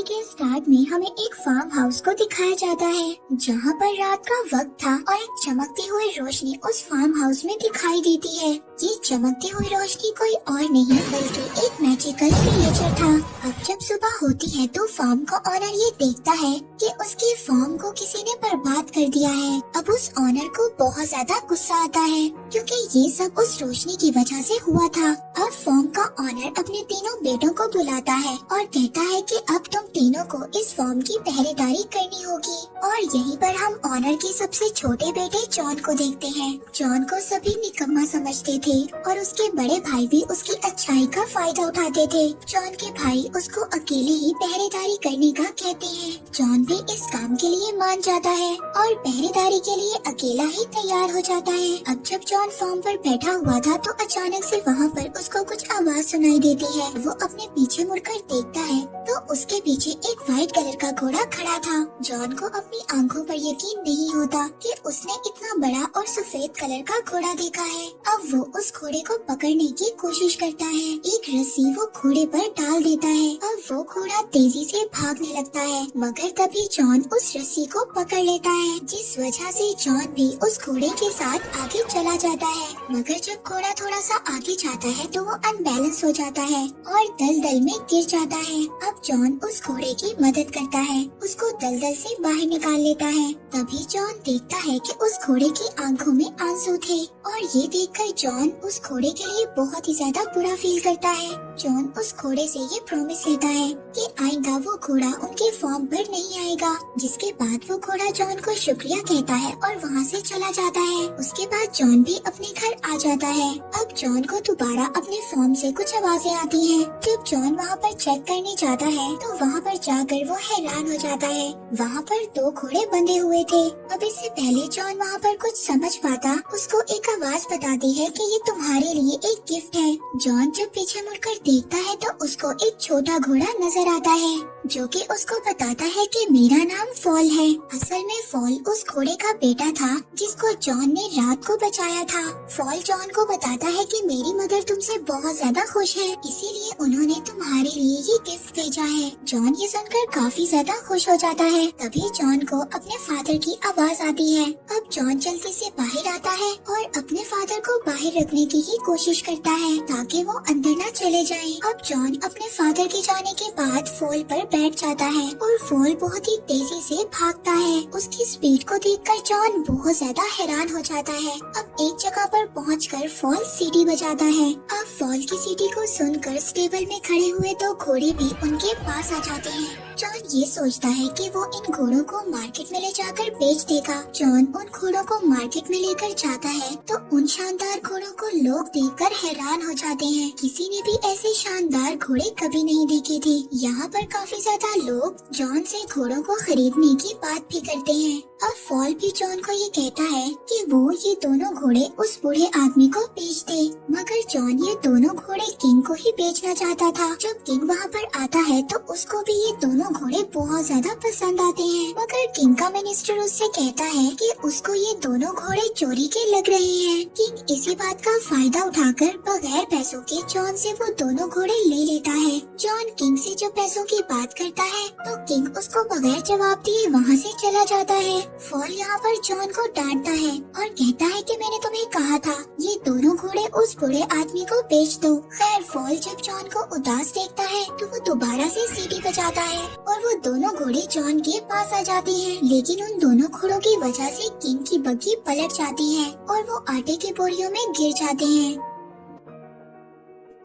के स्टार्ट में हमें एक फार्म हाउस को दिखाया जाता है जहाँ पर रात का वक्त था और एक चमकती हुई रोशनी उस फार्म हाउस में दिखाई देती है। ये चमकती हुई रोशनी कोई और नहीं बल्कि एक मैजिकल क्रिएचर था। अब जब सुबह होती है तो फार्म का ऑनर ये देखता है कि उसकी फार्म को किसी ने बर्बाद कर दिया है। अब उस ऑनर को बहुत ज्यादा गुस्सा आता है क्योंकि ये सब उस रोशनी की वजह से हुआ था। अब फार्म का ऑनर अपने तीनों बेटों को बुलाता है और कहता है कि अब तुम तीनों को इस फार्म की पहरेदारी करनी होगी। और यहीं पर हम ऑनर के सबसे छोटे बेटे जॉन को देखते हैं। जॉन को सभी निकम्मा समझते थे और उसके बड़े भाई भी उसकी अच्छाई का फायदा उठाते थे। जॉन के भाई उसको अकेले ही पहरेदारी करने का कहते हैं। जॉन भी इस काम के लिए मान जाता है और पहरेदारी के लिए अकेला ही तैयार हो जाता है। अब जब जॉन फार्म पर बैठा हुआ था तो अचानक से वहाँ पर उसको कुछ आवाज सुनाई देती है। वो अपने पीछे मुड़कर देखता है तो उसके पीछे एक व्हाइट कलर का घोड़ा खड़ा था। जॉन को अपनी आंखों पर यकीन नहीं होता कि उसने इतना बड़ा और सफेद कलर का घोड़ा देखा है। अब वो उस घोड़े को पकड़ने की कोशिश करता है। एक रस्सी वो घोड़े पर डाल देता है। अब वो घोड़ा तेजी से भागने लगता है मगर तभी जॉन उस रस्सी को पकड़ लेता है, जिस वजह से जॉन भी उस घोड़े के साथ आगे चला जाता है। मगर जब घोड़ा थोड़ा सा आगे जाता है तो वो अनबैलेंस हो जाता है और दलदल में गिर जाता है। अब जॉन उस घोड़े की मदद करता है, उसको दलदल से बाहर निकाल लेता है। तभी जॉन देखता है कि उस घोड़े की आंखों में आंसू थे और ये देखकर जॉन उस घोड़े के लिए बहुत ही ज्यादा बुरा फील करता है। जॉन उस घोड़े से ये प्रॉमिस लेता है कि आइंदा वो घोड़ा उनके फार्म पर नहीं आएगा। जिसके बाद वो घोड़ा जॉन को शुक्रिया कहता है और वहाँ से चला जाता है। उसके बाद जॉन भी अपने घर आ जाता है। अब जॉन को दोबारा अपने फार्म से कुछ आवाजें आती हैं। जब जॉन वहाँ पर चेक करने जाता है तो वहाँ पर जाकर वो हैरान हो जाता है। वहाँ पर दो घोड़े बंधे हुए थे। अब इससे पहले जॉन वहाँ पर कुछ समझ पाता, उसको एक आवाज बताती है कि ये तुम्हारे लिए एक गिफ्ट है। जॉन जब पीछे मुड़कर देखता है तो उसको एक छोटा घोड़ा नजर आता है जो कि उसको बताता है कि मेरा नाम फॉल है। असल में फॉल उस घोड़े का बेटा था जिसको जॉन ने रात को बचाया था। फॉल जॉन को बताता है कि मेरी मदर तुमसे बहुत ज्यादा खुश है, इसीलिए उन्होंने तुम्हारे लिए ये गिफ्ट भेजा है। जॉन ये सुनकर काफी ज्यादा खुश हो जाता है। तभी जॉन को अपने फादर की आवाज आती है। अब जॉन जल्दी से बाहर आता है और अपने फादर को बाहर रखने की ही कोशिश करता है ताकि वो अंदर न चले जाएं। अब जॉन अपने फादर के जाने के बाद फॉल पर बैठ जाता है और फॉल बहुत ही तेजी से भागता है। उसकी स्पीड को देखकर जॉन बहुत ज्यादा हैरान हो जाता है। अब एक जगह पर पहुंचकर फॉल सीटी बजाता है। अब फॉल की सीटी को सुनकर स्टेबल में खड़े हुए दो घोड़े भी उनके पास आ जाते हैं। जॉन ये सोचता है कि वो इन घोड़ों को मार्केट में ले जाकर बेच देगा। जॉन उन घोड़ों को मार्केट में लेकर जाता है तो उन शानदार घोड़ों को लोग देखकर हैरान हो जाते हैं। किसी ने भी ऐसे शानदार घोड़े कभी नहीं देखे थे। यहाँ पर काफी ज्यादा लोग जॉन से घोड़ों को खरीदने की बात भी करते हैं। अब फॉल भी जॉन को ये कहता है कि वो ये दोनों घोड़े उस बूढ़े आदमी को बेच दे, मगर जॉन ये दोनों घोड़े किंग को ही बेचना चाहता था। जब किंग वहाँ पर आता है तो उसको भी ये दोनों घोड़े बहुत ज्यादा पसंद आते हैं, मगर किंग का मिनिस्टर उससे कहता है कि उसको ये दोनों घोड़े चोरी के लग रहे हैं। किंग इसी बात का फायदा उठाकर बगैर पैसों के जॉन से वो दोनों घोड़े ले लेता है। जॉन किंग से जब पैसों की बात करता है तो किंग उसको बगैर जवाब दिए वहाँ से चला जाता है। फॉल यहाँ पर जॉन को डांटता है और कहता है कि मैंने तुम्हें कहा था ये दोनों घोड़े उस बूढ़े आदमी को बेच दो। खैर फॉल जब जॉन को उदास देखता है तो वो दोबारा से सीटी बजाता है और वो दोनों घोड़े जॉन के पास आ जाते हैं। लेकिन उन दोनों घोड़ों की वजह से किंग की बग्गी पलट जाती है और वो आटे की बोरियों में गिर जाते हैं।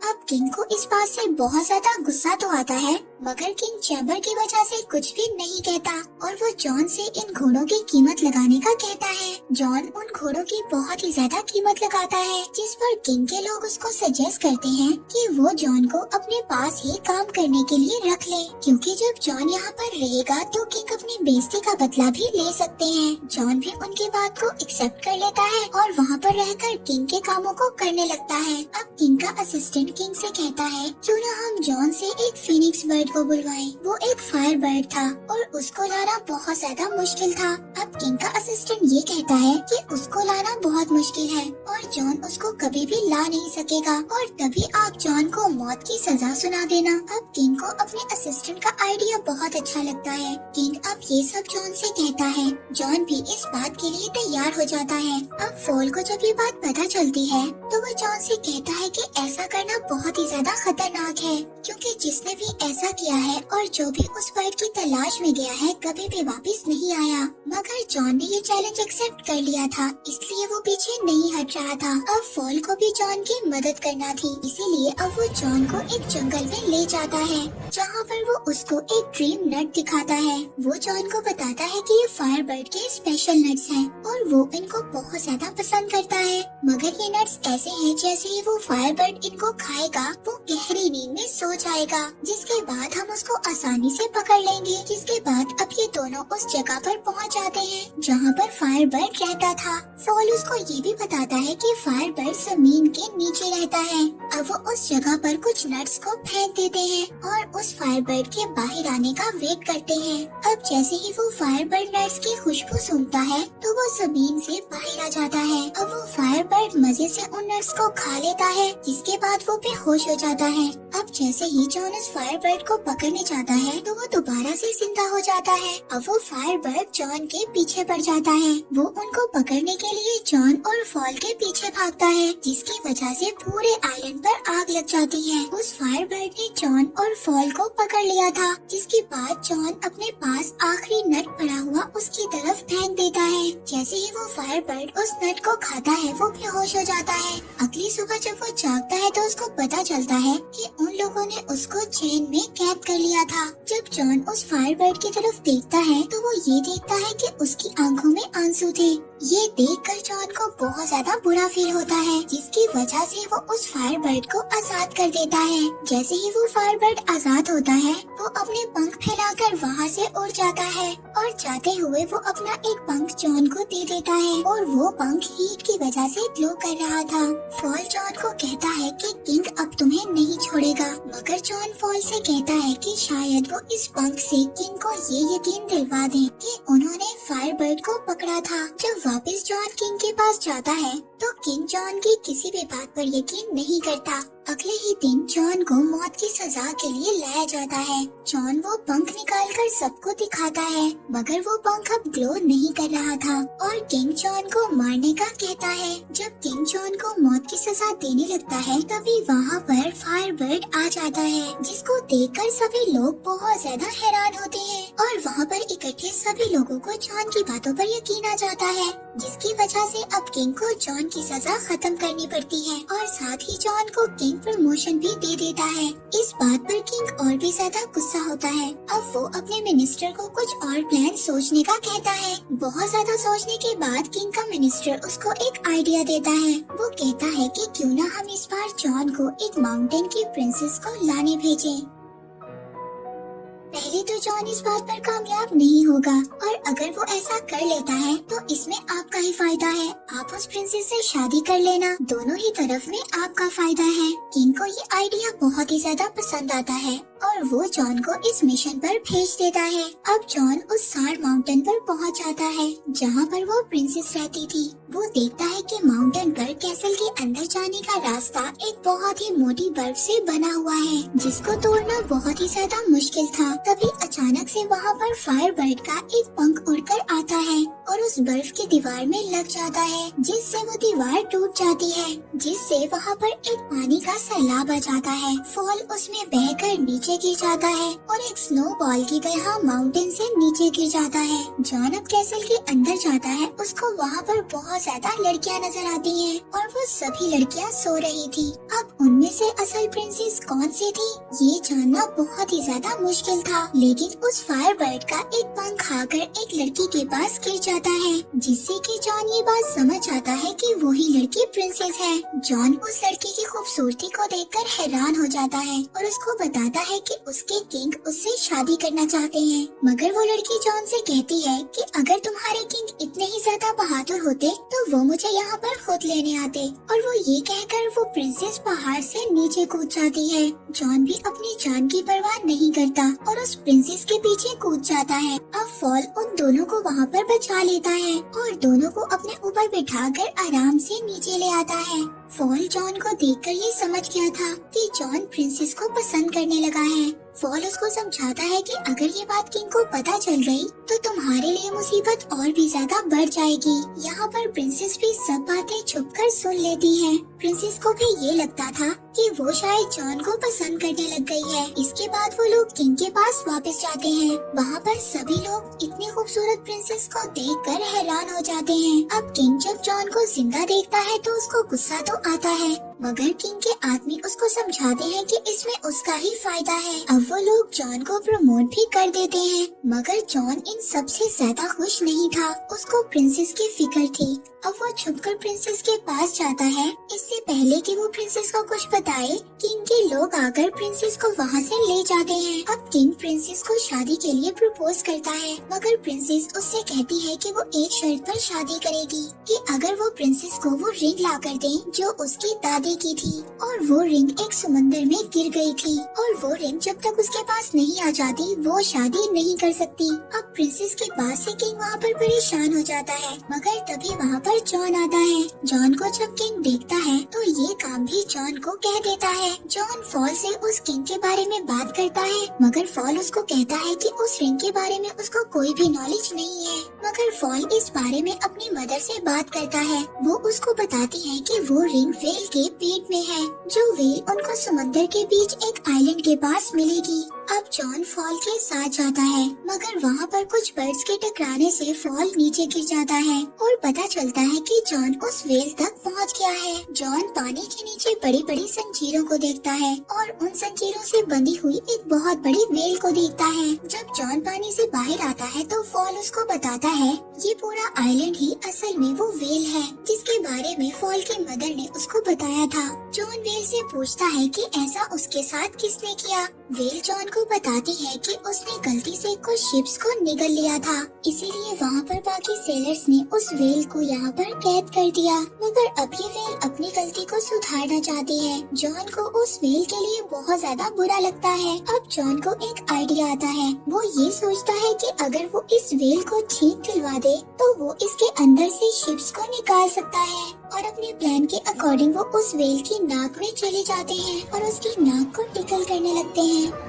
अब किंग को इस बात से बहुत ज्यादा गुस्सा तो आता है, मगर किंग चैम्बर की वजह से कुछ भी नहीं कहता और वो जॉन से इन घोड़ों की कीमत लगाने का कहता है। जॉन उन घोड़ों की बहुत ही ज्यादा कीमत लगाता है, जिस पर किंग के लोग उसको सजेस्ट करते हैं कि वो जॉन को अपने पास ही काम करने के लिए रख ले, क्योंकि जब जॉन यहाँ पर रहेगा तो किंग अपनी बेइज्जती का बदला भी ले सकते हैं। जॉन भी उनकी बात को एक्सेप्ट कर लेता है और वहाँ पर रहकर किंग के कामों को करने लगता है। अब किंग का असिस्टेंट किंग से कहता है क्यों ना हम जॉन से एक फिनिक्स बर्ड को बुलवाएं। वो एक फायर बर्ड था और उसको लाना बहुत ज्यादा मुश्किल था। अब किंग का असिस्टेंट ये कहता है कि उसको लाना बहुत मुश्किल है और जॉन उसको कभी भी ला नहीं सकेगा और तभी आप जॉन को मौत की सजा सुना देना। अब किंग को अपने असिस्टेंट का आइडिया बहुत अच्छा लगता है। किंग अब ये सब जॉन से कहता है। जॉन भी इस बात के लिए तैयार हो जाता है। अब फॉल को जब ये बात पता चलती है तो वो जॉन से कहता है कि ऐसा करना बहुत ही ज्यादा खतरनाक है, क्योंकि जिसने भी ऐसा किया है और जो भी उस बर्ड की तलाश में गया है कभी भी वापस नहीं आया। मगर जॉन ने ये चैलेंज एक्सेप्ट कर लिया था, इसलिए वो पीछे नहीं हट रहा था। अब फॉल को भी जॉन की मदद करना थी, इसीलिए अब वो जॉन को एक जंगल में ले जाता है, जहाँ पर वो उसको एक ड्रीम नट दिखाता है। वो जॉन को बताता है कि ये फायर बर्ड के स्पेशल नट्स हैं और वो इनको बहुत ज्यादा पसंद करता है। मगर ये नट्स ऐसे हैं जैसे ही वो फायर बर्ड इनको खाएगा वो गहरी नींद में सो जाएगा, जिसके बाद हम उसको आसानी से पकड़ लेंगे। जिसके बाद अब ये दोनों उस जगह पर पहुंच जाते हैं जहाँ पर फायर बर्ड रहता था। फॉल उसको ये भी बताता है कि फायर बर्ड जमीन के नीचे रहता है। अब वो उस जगह पर कुछ नट्स को फेंक देते हैं और उस फायर बर्ड के बाहर आने का वेट करते हैं। अब जैसे ही वो फायर बर्ड नट्स की खुशबू सूंघता है तो वो जमीन से बाहर आ जाता है। अब वो फायर बर्ड मजे से उन नट्स को खा लेता है, जिसके बाद वो बेहोश हो जाता है। अब जैसे ही जॉन उस फायर बर्ड को पकड़ने जाता है तो वो दोबारा से जिंदा हो जाता है। अब वो फायर बर्ड जॉन के पीछे पड़ जाता है। वो उनको पकड़ने के लिए जॉन और फॉल के पीछे भागता है, जिसकी वजह से पूरे आइलैंड पर आग लग जाती है। उस फायर बर्ड ने जॉन और फॉल को पकड़ लिया था, जिसके बाद जॉन अपने पास आखिरी नट पड़ा हुआ उसकी तरफ फेंक देता है। जैसे ही वो फायर बर्ड उस नट को खाता है वो बेहोश हो जाता है। अगली सुबह जब वो जागता है तो उसको पता चलता है कि उन लोगों ने उसको चेन में कैद कर लिया था। जब जॉन उस फायर बर्ड की तरफ देखता है तो वो ये देखता है कि उसकी आंखों में आंसू थे। ये देखकर जॉन को बहुत ज्यादा बुरा फील होता है, जिसकी वजह से वो उस फायर बर्ड को आजाद कर देता है। जैसे ही वो फायर बर्ड आजाद होता है वो अपने पंख फैलाकर वहाँ से उड़ जाता है और जाते हुए वो अपना एक पंख जॉन को दे देता है और वो पंख हीट की वजह से ग्लो कर रहा था। फॉल जॉन को कहता है कि किंग अब तुम्हें नहीं छोड़ेगा, मगर जॉन फॉल से कहता है कि शायद वो इस पंख से किंग को ये यकीन दिलवा दे कि उन्होंने फायर बर्ड को पकड़ा था। जब वापस जॉन किंग के पास जाता है तो किंग जॉन की किसी भी बात पर यकीन नहीं करता। अगले ही दिन जॉन को मौत की सजा के लिए लाया जाता है। जॉन वो पंख निकालकर सबको दिखाता है, मगर वो पंख अब ग्लो नहीं कर रहा था और किंग जॉन को मारने का कहता है। जब किंग जॉन को मौत की सजा देने लगता है तभी वहाँ पर फायर बर्ड आ जाता है, जिसको देखकर सभी लोग बहुत ज्यादा हैरान होते हैं और वहाँ पर इकट्ठे सभी लोगों को जॉन की बातों पर यकीन आ जाता है, जिसकी वजह से अब किंग को जॉन की सजा खत्म करनी पड़ती है और साथ ही जॉन को किंग प्रमोशन भी दे देता है। इस बात पर किंग और भी ज्यादा गुस्सा होता है। अब वो अपने मिनिस्टर को कुछ और प्लान सोचने का कहता है। बहुत ज्यादा सोचने के बाद किंग का मिनिस्टर उसको एक आइडिया देता है। वो कहता है कि क्यों ना हम इस बार जॉन को एक माउंटेन की प्रिंसेस को लाने भेजें। पहले तो जॉन इस बात पर कामयाब नहीं होगा और अगर वो ऐसा कर लेता है तो इसमें आपका ही फायदा है। आप उस प्रिंसेस से शादी कर लेना, दोनों ही तरफ में आपका फायदा है। किंग को ये आइडिया बहुत ही ज्यादा पसंद आता है और वो जॉन को इस मिशन पर भेज देता है। अब जॉन उस सार माउंटेन पर पहुंच जाता है जहां पर वो प्रिंसेस रहती थी। वो देखता है कि माउंटेन पर कैसल के अंदर जाने का रास्ता एक बहुत ही मोटी बर्फ से बना हुआ है, जिसको तोड़ना बहुत ही ज्यादा मुश्किल था। तभी अचानक से वहाँ पर फायर बर्ड का एक पंख उड़कर आता है और उस बर्फ की दीवार में लग जाता है, जिससे वो दीवार टूट जाती है, जिससे वहाँ पर एक पानी का सैलाब आ जाता है। फॉल उसमें बहकर नीचे गिर जाता है और एक स्नो बॉल की तरह माउंटेन से नीचे गिर जाता है। जॉन अब कैसल के अंदर जाता है। उसको वहाँ पर बहुत ज्यादा लड़कियाँ नजर आती हैं और वो सभी लड़कियाँ सो रही थी। अब उनमें से असल प्रिंसेस कौन सी थी ये जानना बहुत ही ज्यादा मुश्किल था, लेकिन उस फायर बर्ड का एक पंख आकर एक लड़की के पास गिर जाता है, जिससे कि जॉन ये बात समझ आता है कि वही लड़की प्रिंसेस है। जॉन उस लड़की की खूबसूरती को देखकर हैरान हो जाता है और उसको बताता है कि उसके किंग उससे शादी करना चाहते हैं। मगर वो लड़की जॉन से कहती है कि अगर तुम्हारे किंग इतने ही ज्यादा बहादुर होते तो वो मुझे यहाँ पर खुद लेने आते। और वो ये कहकर वो प्रिंसेस पहाड़ से नीचे कूद जाती है। जॉन भी अपनी जान की परवाह नहीं करता और उस प्रिंसेस के पीछे कूद जाता है। अब फॉल उन दोनों को वहाँ पर बचा लेता है और दोनों को अपने ऊपर बिठाकर आराम से नीचे ले आता है। फॉल जॉन को देखकर ये समझ गया था कि जॉन प्रिंसेस को पसंद करने लगा है। फॉल उसको समझाता है कि अगर ये बात किंग को पता चल गई तो तुम्हारे लिए मुसीबत और भी ज्यादा बढ़ जाएगी। यहाँ पर प्रिंसेस भी सब बातें छुपकर सुन लेती है। प्रिंसेस को भी ये लगता था कि वो शायद जॉन को पसंद करने लग गई है। इसके बाद वो लोग किंग के पास वापस जाते हैं। वहाँ पर सभी लोग इतनी खूबसूरत प्रिंसेस को देखकर हैरान हो जाते हैं। अब किंग जब जॉन को जिंदा देखता है तो उसको गुस्सा तो आता है, मगर किंग के आदमी उसको समझाते हैं कि इसमें उसका ही फायदा है। अब वो लोग जॉन को प्रमोट भी कर देते हैं, मगर जॉन इन सबसे ज्यादा खुश नहीं था। उसको प्रिंसेस की फिक्र थी। अब वो छुपकर प्रिंसेस के पास जाता है। इससे पहले कि वो प्रिंसेस को कुछ बताए, किंग के लोग आकर प्रिंसेस को वहाँ से ले जाते हैं। अब किंग प्रिंसेस को शादी के लिए प्रपोज करता है, मगर प्रिंसेस उससे कहती है कि वो एक शर्त पर शादी करेगी कि अगर वो प्रिंसेस को वो रिंग ला कर दे जो उसकी दादी की थी। और वो रिंग एक समंदर में गिर गई थी और वो रिंग जब तक उसके पास नहीं आ जाती वो शादी नहीं कर सकती। अब प्रिंसेस के बात से किंग वहाँ पर परेशान हो जाता है, मगर तभी वहाँ पर जॉन आता है। जॉन को जब किंग देखता है तो ये काम भी जॉन को कह देता है। जॉन फॉल से उस किंग के बारे में बात करता है, मगर फॉल उसको कहता है कि उस रिंग के बारे में उसको कोई भी नॉलेज नहीं है। मगर फॉल इस बारे में अपनी मदर से बात करता है। वो उसको बताती है कि वो रिंग वेल के पेट में है, जो वेल उनको समंदर के बीच एक आइलैंड के पास मिलेगी। अब जॉन फॉल के साथ जाता है, मगर वहाँ पर कुछ बर्ड्स के टकराने से फॉल नीचे गिर जाता है और पता चलता है कि जॉन उस वेल तक पहुँच गया है। जॉन पानी के नीचे बड़ी बड़ी जंजीरों को देखता है और उन जंजीरों से बंधी हुई एक बहुत बड़ी वेल को देखता है। जब जॉन पानी से बाहर आता है तो फॉल उसको बताता है ये पूरा आइलैंड ही असल में वो वेल है, जिसके बारे में फॉल की मदर ने उसको बताया था। जॉन वेल से पूछता है कि ऐसा उसके साथ किसने किया। वेल जॉन को बताती है कि उसने गलती से कुछ शिप्स को निगल लिया था, इसीलिए वहाँ पर बाकी सेलर्स ने उस वेल को यहाँ पर कैद कर दिया। मगर अब ये वेल अपनी गलती को सुधारना चाहती है। जॉन को उस वेल के लिए बहुत ज्यादा बुरा लगता है। अब जॉन को एक आइडिया आता है। वो ये सोचता है कि अगर वो इस वेल को ठीक दिलवा दे तो वो इसके अंदर से शिप्स को निकाल सकता है। और अपने प्लान के अकॉर्डिंग वो उस वेल की नाक में चले जाते हैं और उसकी नाक को टिकल करने लगते हैं।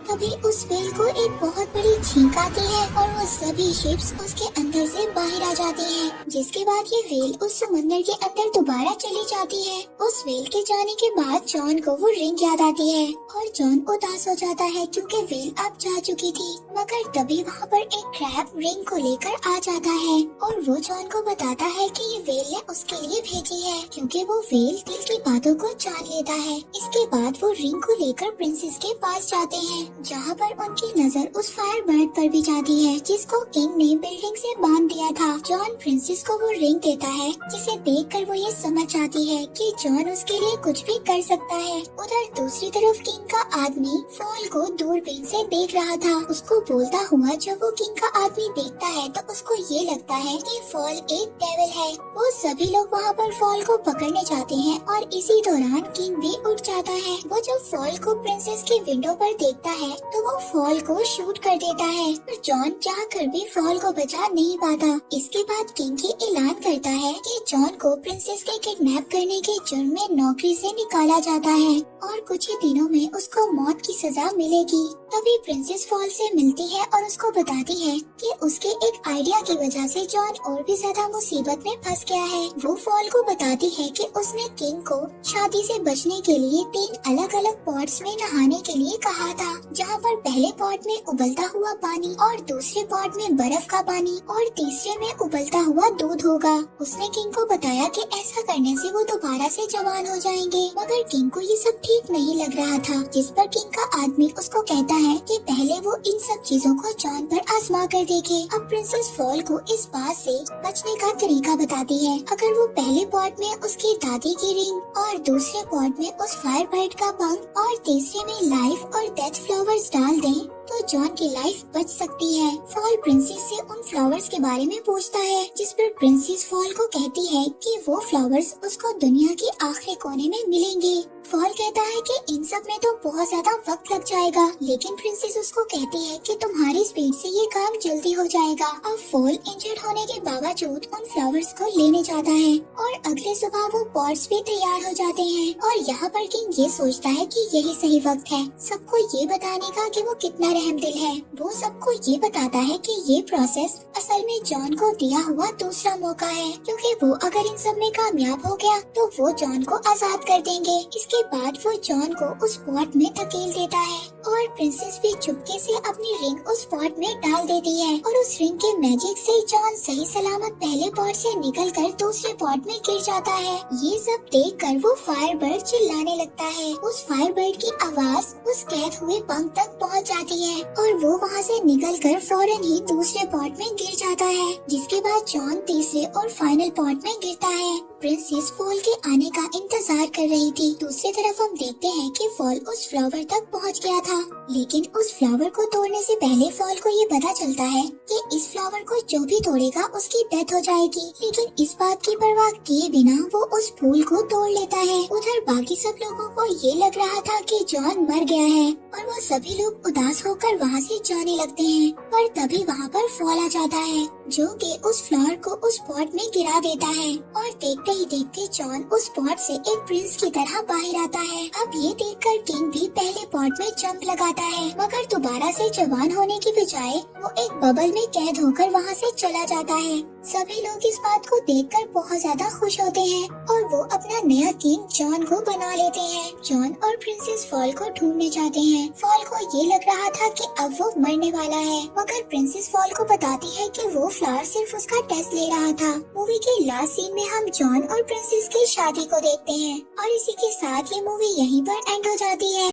तभी उस वेल को एक बहुत बड़ी छींक आती है और वो सभी शिप्स उसके अंदर से बाहर आ जाती हैं, जिसके बाद ये वेल उस समंदर के अंदर दोबारा चली जाती है। उस वेल के जाने के बाद जॉन को वो रिंग याद आती है और जॉन उदास हो जाता है क्योंकि वेल अब जा चुकी थी। मगर तभी वहाँ पर एक क्रैब रिंग को लेकर आ जाता है और वो जॉन को बताता है कि ये वेल ने उसके लिए भेजी है, क्योंकि वो वेल दिल की बातों को जान लेता है। इसके बाद वो रिंग को लेकर प्रिंसेस के पास जाते हैं, जहाँ पर उनकी नजर उस फायर बर्ड पर भी जाती है जिसको किंग ने बिल्डिंग से बांध दिया था। जॉन प्रिंसेस को वो रिंग देता है, जिसे देखकर वो ये समझ आती है कि जॉन उसके लिए कुछ भी कर सकता है। उधर दूसरी तरफ किंग का आदमी फॉल को दूरबीन से देख रहा था। उसको बोलता हुआ जब वो किंग का आदमी देखता है तो उसको ये लगता है कि फॉल एक डेविल है। वो सभी लोग वहाँ पर फॉल को पकड़ने जाते हैं और इसी दौरान किंग भी उठ जाता है। वो जब फॉल को प्रिंसेस की विंडो पर देखता है तो वो फॉल को शूट कर देता है, पर जॉन चाहकर भी फॉल को बचा नहीं पाता। इसके बाद किंग ही ऐलान करता है कि जॉन को प्रिंसेस के किडनैप करने के जुर्म में नौकरी से निकाला जाता है और कुछ ही दिनों में उसको मौत की सजा मिलेगी। तभी प्रिंसेस फॉल से मिलती है और उसको बताती है कि उसके एक आइडिया की वजह से जॉन और भी ज्यादा मुसीबत में फंस गया है। वो फॉल को बताती है कि उसने किंग को शादी से बचने के लिए 3 अलग अलग पॉट्स में नहाने के लिए कहा था, जहाँ पर पहले पॉट में उबलता हुआ पानी और दूसरे पॉट में बर्फ का पानी और तीसरे में उबलता हुआ दूध होगा। उसने किंग को बताया कि ऐसा करने से वो दोबारा से जवान हो जाएंगे, मगर किंग को ये सब ठीक नहीं लग रहा था। जिस पर किंग का आदमी उसको कहता है कि पहले वो इन सब चीजों को जॉन पर आजमा कर देखे। अब प्रिंसेस फॉल को इस बात से बचने का तरीका बताती है। अगर वो पहले पॉट में उसकी दादी की रिंग और दूसरे पॉट में उस फायर बर्ड का पंख और तीसरे में लाइफ और डेथ फ्लावर्स डाल दें तो जॉन की लाइफ बच सकती है। फॉल प्रिंसेस से उन फ्लावर्स के बारे में पूछता है, जिस पर प्रिंसेस फॉल को कहती है कि वो फ्लावर्स उसको दुनिया के आखिरी कोने में मिलेंगे। फॉल कहता है कि इन सब में तो बहुत ज्यादा वक्त लग जाएगा, लेकिन प्रिंसेस उसको कहती है कि तुम्हारी स्पीड से ये काम जल्दी हो जाएगा। अब फॉल इंजर्ड होने के बावजूद उन फ्लावर्स को लेने जाता है और अगले सुबह वो पॉट्स भी तैयार हो जाते हैं। और यहाँ पर किंग ये सोचता है कि यही सही वक्त है सबको ये बताने का कि वो कितना रहमदिल है। वो सबको ये बताता है कि ये प्रोसेस असल में जॉन को दिया हुआ दूसरा मौका है, क्योंकि वो अगर इन सब में कामयाब हो गया तो वो जॉन को आजाद कर देंगे। इसके बाद वो जॉन को उस पॉट में धकेल देता है और प्रिंसेस भी चुपके से अपनी रिंग उस पॉट में डाल देती है और उस रिंग के मैजिक से जॉन सही सलामत पहले पॉट से निकलकर दूसरे पॉट में गिर जाता है। ये सब देखकर वो फायर बर्ड चिल्लाने लगता है। उस फायर बर्ड की आवाज उस कैद हुए पंख तक पहुंच जाती है और वो वहाँ से निकलकर फौरन ही दूसरे पॉट में गिर जाता है, जिसके बाद जॉन तीसरे और फाइनल पॉट में गिरता है। प्रिंसेस फॉल के आने का इंतजार कर रही थी। दूसरी तरफ हम देखते हैं कि फॉल उस फ्लावर तक पहुंच गया था, लेकिन उस फ्लावर को तोड़ने से पहले फॉल को ये पता चलता है कि इस फ्लावर को जो भी तोड़ेगा उसकी डेथ हो जाएगी। लेकिन इस बात की परवाह किए बिना वो उस फूल को तोड़ लेता है। उधर बाकी सब लोगों को ये लग रहा था कि जॉन मर गया है और वो सभी लोग उदास होकर वहाँ से जाने लगते हैं, पर तभी वहाँ पर फॉल आ जाता है जो कि उस फ्लावर को उस पॉट में गिरा देता है और देखते ही देखते जॉन उस पॉट से एक प्रिंस की तरह बाहर आता है। अब ये देखकर किंग भी पहले पॉट में जंप लगाता है, मगर दोबारा से जवान होने की बजाय वो एक बबल में कैद होकर वहाँ से चला जाता है। सभी लोग इस बात को देखकर बहुत ज्यादा खुश होते हैं और वो अपना नया किंग जॉन को बना लेते हैं। जॉन और प्रिंसेस फॉल को ढूंढने जाते हैं। फॉल को ये लग रहा था कि अब वो मरने वाला है, मगर प्रिंसेस फॉल को बताती है कि वो फ्लावर सिर्फ उसका टेस्ट ले रहा था। मूवी के लास्ट सीन में हम जॉन और प्रिंसेस की शादी को देखते हैं और इसी के साथ ये मूवी यहीं पर एंड हो जाती है।